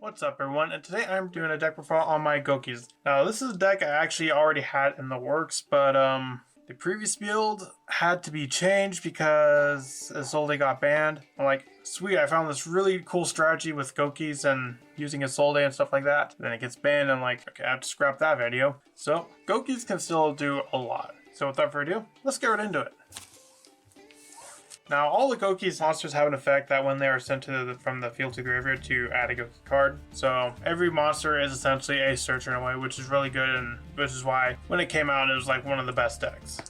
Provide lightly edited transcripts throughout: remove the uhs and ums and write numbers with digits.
What's up everyone, and today I'm doing a deck profile on my Goukis. Now this is a deck I actually already had in the works, but the previous build had to be changed because Isolde got banned. I'm like, sweet, I found this really cool strategy with Goukis and using Isolde and stuff like that. Then it gets banned, and I'm like, okay, I have to scrap that video. So Goukis can still do a lot. So without further ado, let's get right into it. Now, all the Gouki's monsters have an effect that when they are sent from the field to the graveyard to add a Gouki card. So every monster is essentially a searcher in a way, which is really good, and which is why when it came out, it was like one of the best decks.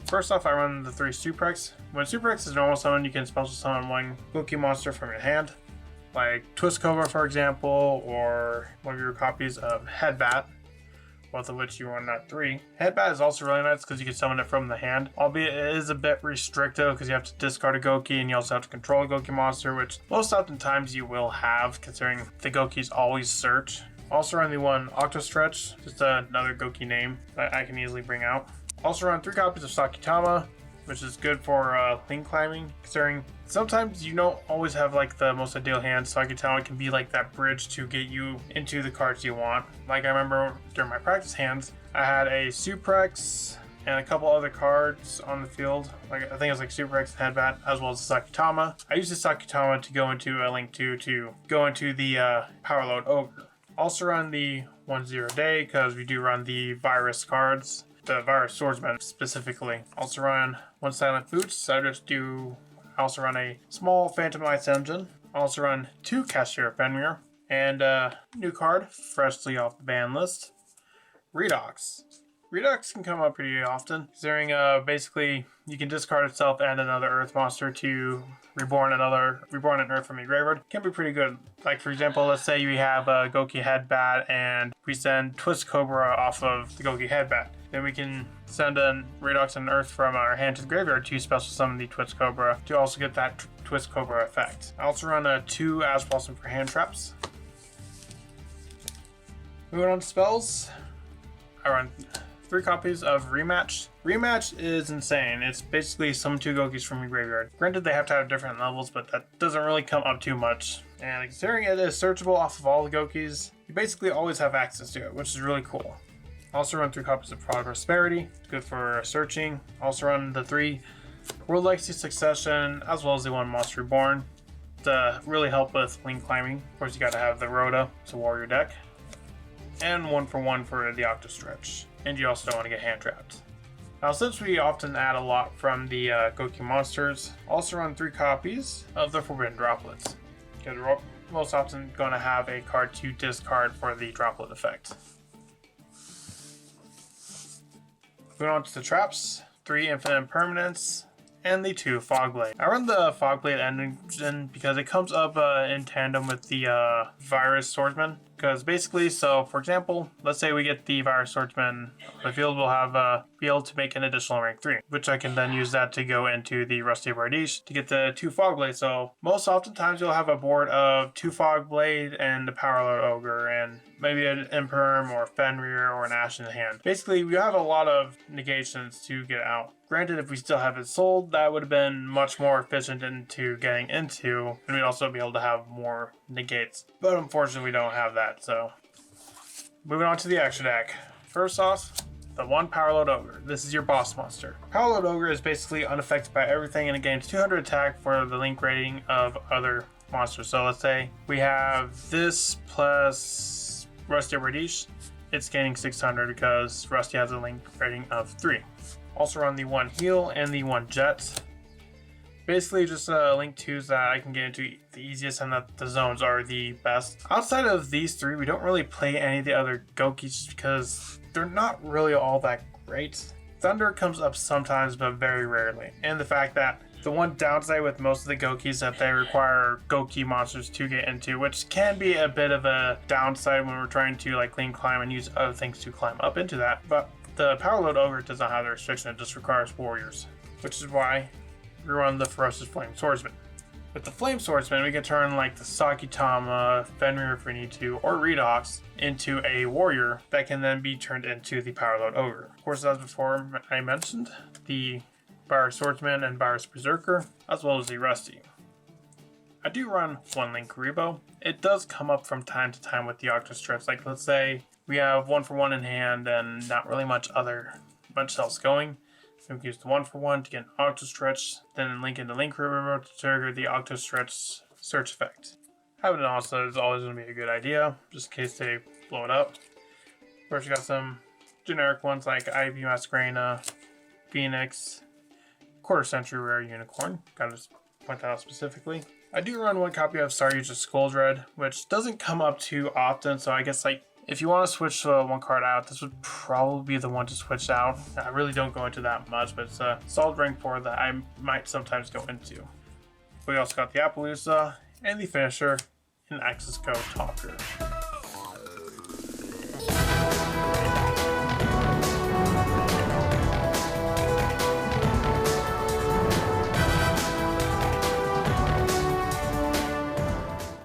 First off, I run the 3 Suprex. When Suprex is normal summon, you can special summon one Gouki monster from your hand, like Twist Cobra, for example, or one of your copies of Headbat, both of which you run at 3. Headbat is also really nice because you can summon it from the hand, albeit it is a bit restrictive because you have to discard a Gouki and you also have to control a Gouki monster, which most oftentimes you will have considering the Goukis always search. Also run the one Octo Stretch, just another Gouki name that I can easily bring out. Also run 3 copies of Sakitama, which is good for link climbing, considering sometimes you don't always have like the most ideal hand. Sakitama can be like that bridge to get you into the cards you want. Like I remember during my practice hands, I had a Suprex and a couple other cards on the field. Like I think it was like Suprex and Headbat, as well as Sakitama. I used the Sakitama to go into a Link 2 to go into the Power Load Ogre. Also run the 1-0 Day because we do run the Virus cards. The Virus Swordsman specifically. Also run 1 Silent Boots. I also run a small Phantom Knights engine. Also run 2 Cashier Fenrir. And new card, freshly off the ban list, Redox. Redox can come up pretty often, considering basically you can discard itself and another Earth monster to reborn an Earth from your graveyard. Can be pretty good. Like for example, let's say we have a Gouki Headbat and we send Twist Cobra off of the Gouki Headbat. Then we can send a Redox and Earth from our hand to the graveyard to special summon the Twist Cobra to also get that Twist Cobra effect. I also run 2 Ash Blossom for hand traps. Moving on to spells, I run 3 copies of Rematch. Rematch is insane. It's basically summon 2 Goukis from your graveyard. Granted, they have to have different levels, but that doesn't really come up too much. And considering it is searchable off of all the Goukis, you basically always have access to it, which is really cool. Also run 3 copies of Prosperity, good for searching. Also run the 3 World Legacy Succession, as well as the 1 Monster Reborn to really help with link climbing. Of course, you gotta have the Rhoda to warrior deck. And 1 for 1 for the Octo Stretch. And you also don't want to get hand trapped. Now, since we often add a lot from the Gouki monsters, also run 3 copies of the Forbidden Droplets. Because we're most often going to have a card to discard for the droplet effect. Moving on to the traps, 3 Infinite Impermanence, and the 2 Fogblade. I run the Fogblade engine because it comes up in tandem with the Virus Swordsman. Because basically, so for example, let's say we get the Virus Swordsman, the field will have be able to make an additional rank 3, which I can then use that to go into the Rusty Bardiche to get the 2 Fogblade. So most oftentimes you'll have a board of 2 Fogblade and the Power Load Ogre and maybe an Imperm or Fenrir or an Ash in the hand. Basically, we have a lot of negations to get out. Granted, if we still have it sold, that would have been much more efficient into getting into, and we'd also be able to have more negates. But unfortunately, we don't have that, so. Moving on to the extra deck. First off, the 1 Power Load Ogre. This is your boss monster. Power Load Ogre is basically unaffected by everything and it gains 200 attack for the link rating of other monsters. So let's say we have this plus Rusty Bardiche. It's gaining 600 because Rusty has a link rating of 3. Also run the 1 Heal and the 1 Jet. Basically just link 2s that I can get into the easiest and that the zones are the best. Outside of these 3, we don't really play any of the other Goukis just because they're not really all that great. Thunder comes up sometimes but very rarely. And the fact that the one downside with most of the Goukis is that they require Gouki monsters to get into, which can be a bit of a downside when we're trying to like link climb and use other things to climb up into that. But the Power Load Ogre does not have the restriction, it just requires warriors, which is why we run the Ferocious Flame Swordsman. With the Flame Swordsman, we can turn like the Sakitama, Fenrir if we need to, or Redox into a warrior that can then be turned into the Power Load Ogre. Of course, as before I mentioned, the Virus Swordsman and Virus Berserker, as well as the Rusty. I do run one Link Rebo. It does come up from time to time with the Octostretch. Like let's say we have 1-for-1 in hand and not really much else going. So we can use the 1-for-1 to get an Octostretch, then link into Link Rebo to trigger the Octostretch search effect. Having it also is always going to be a good idea, just in case they blow it up. First, you got some generic ones like Ivy Masquerena, Phoenix, Quarter Century Rare Unicorn. Gotta just point that out specifically. I do run one copy of Saryuja's Skuldred, which doesn't come up too often, so I guess like if you want to switch one card out, this would probably be the one to switch out. I really don't go into that much, but it's a solid rank 4 that I might sometimes go into. We also got the Appaloosa and the finisher in Axis Code Talker.